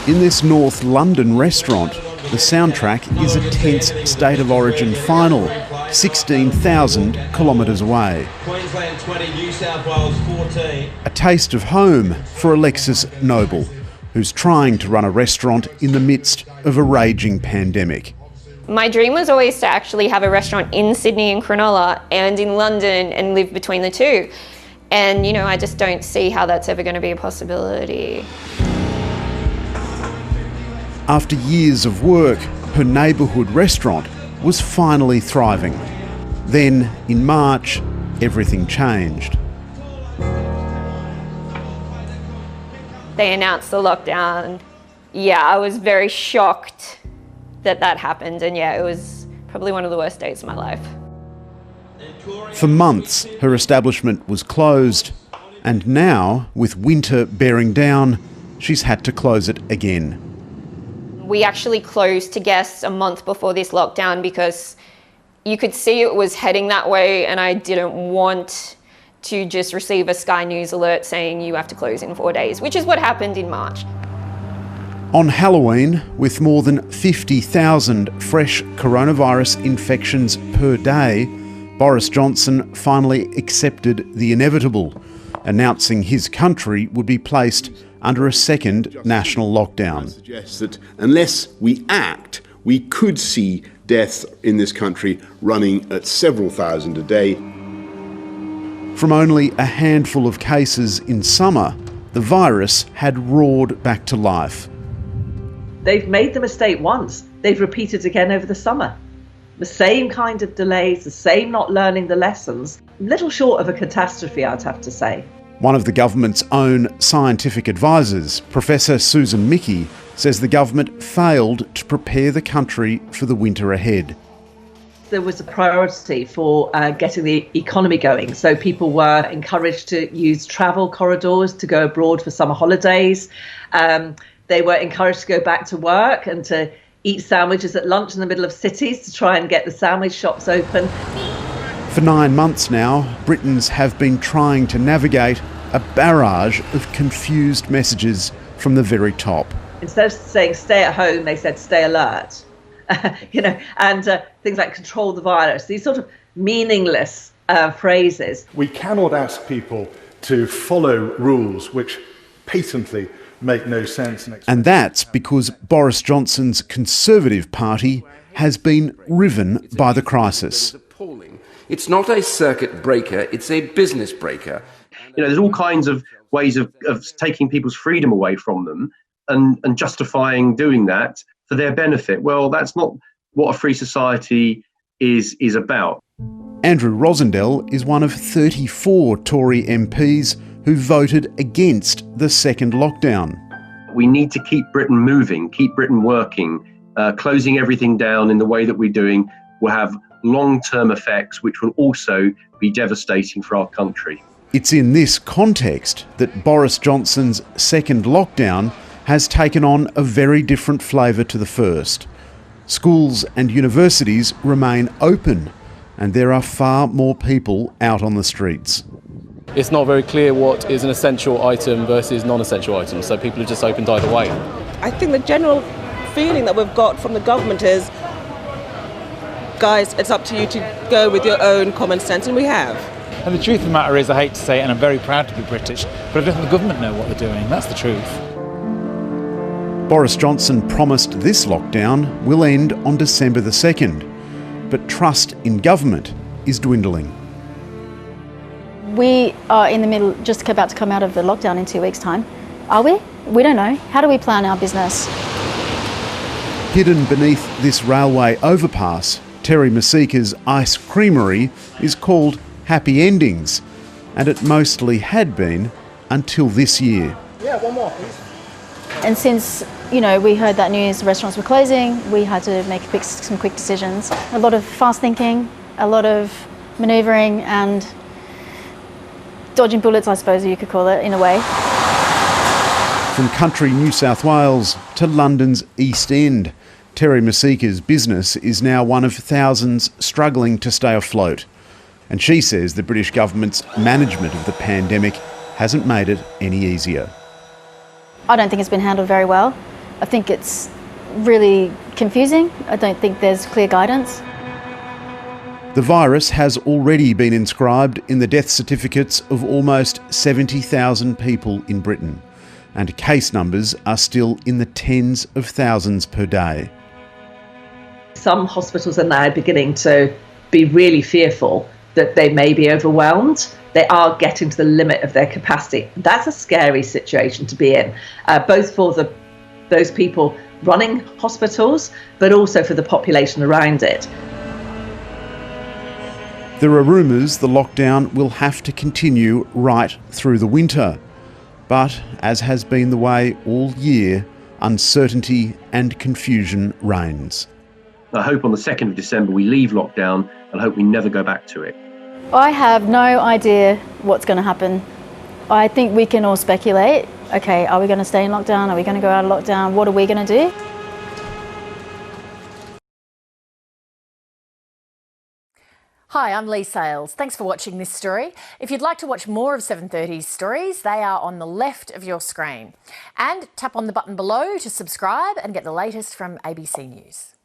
In this North London restaurant, the soundtrack is a tense State of Origin final, 16,000 kilometres away. Queensland 20, New South Wales 14. A taste of home for Alexis Noble, who's trying to run a restaurant in the midst of a raging pandemic. My dream was always to actually have a restaurant in Sydney and Cronulla and in London and live between the two. And, I just don't see how that's ever going to be a possibility. After years of work, her neighbourhood restaurant was finally thriving. Then, in March, everything changed. They announced the lockdown. I was very shocked that happened. And it was probably one of the worst days of my life. For months, her establishment was closed. And now, with winter bearing down, she's had to close it again. We actually closed to guests a month before this lockdown because you could see it was heading that way, and I didn't want to just receive a Sky News alert saying you have to close in 4 days, which is what happened in March. On Halloween, with more than 50,000 fresh coronavirus infections per day, Boris Johnson finally accepted the inevitable, announcing his country would be placed under a second national lockdown. Suggests that unless we act, we could see deaths in this country running at several thousand a day. From only a handful of cases in summer, the virus had roared back to life. They've made the mistake once. They've repeated again over the summer. The same kind of delays, the same not learning the lessons. Little short of a catastrophe, I'd have to say. One of the government's own scientific advisors, Professor Susan Mickey, says the government failed to prepare the country for the winter ahead. There was a priority for getting the economy going. So people were encouraged to use travel corridors to go abroad for summer holidays. They were encouraged to go back to work and to eat sandwiches at lunch in the middle of cities to try and get the sandwich shops open. For 9 months now, Britons have been trying to navigate a barrage of confused messages from the very top. Instead of saying stay at home, they said stay alert. And things like control the virus, these sort of meaningless phrases. We cannot ask people to follow rules which patently make no sense. And that's because Boris Johnson's Conservative Party has been riven by the crisis. It's not a circuit breaker, it's a business breaker. There's all kinds of ways of taking people's freedom away from them and justifying doing that for their benefit. Well, that's not what a free society is about. Andrew Rosendell is one of 34 Tory MPs who voted against the second lockdown. We need to keep Britain moving, keep Britain working. Closing everything down in the way that we're doing will have long-term effects which will also be devastating for our country. It's in this context that Boris Johnson's second lockdown has taken on a very different flavour to the first. Schools and universities remain open, and there are far more people out on the streets. It's not very clear what is an essential item versus non-essential items, so people are just opened either way. I think the general feeling that we've got from the government is, guys, it's up to you to go with your own common sense, and we have. And the truth of the matter is, I hate to say it, and I'm very proud to be British, but I don't think the government know what they're doing. That's the truth. Boris Johnson promised this lockdown will end on December the 2nd, but trust in government is dwindling. We are in the middle, just about to come out of the lockdown in 2 weeks' time. Are we? We don't know. How do we plan our business? Hidden beneath this railway overpass, Terry Masika's ice creamery is called Happy Endings, and it mostly had been until this year. Yeah, one more, please. And since, we heard that news, restaurants were closing, we had to make some quick decisions. A lot of fast thinking, a lot of manoeuvring and dodging bullets, I suppose you could call it, in a way. From country New South Wales to London's East End, Terry Masika's business is now one of thousands struggling to stay afloat. And she says the British government's management of the pandemic hasn't made it any easier. I don't think it's been handled very well. I think it's really confusing. I don't think there's clear guidance. The virus has already been inscribed in the death certificates of almost 70,000 people in Britain, and case numbers are still in the tens of thousands per day. Some hospitals are now beginning to be really fearful that they may be overwhelmed. They are getting to the limit of their capacity. That's a scary situation to be in, both for those people running hospitals, but also for the population around it. There are rumours the lockdown will have to continue right through the winter. But, as has been the way all year, uncertainty and confusion reigns. I hope on the 2nd of December we leave lockdown and hope we never go back to it. I have no idea what's going to happen. I think we can all speculate. Okay, are we going to stay in lockdown? Are we going to go out of lockdown? What are we going to do? Hi, I'm Lee Sales. Thanks for watching this story. If you'd like to watch more of 730's stories, they are on the left of your screen. And tap on the button below to subscribe and get the latest from ABC News.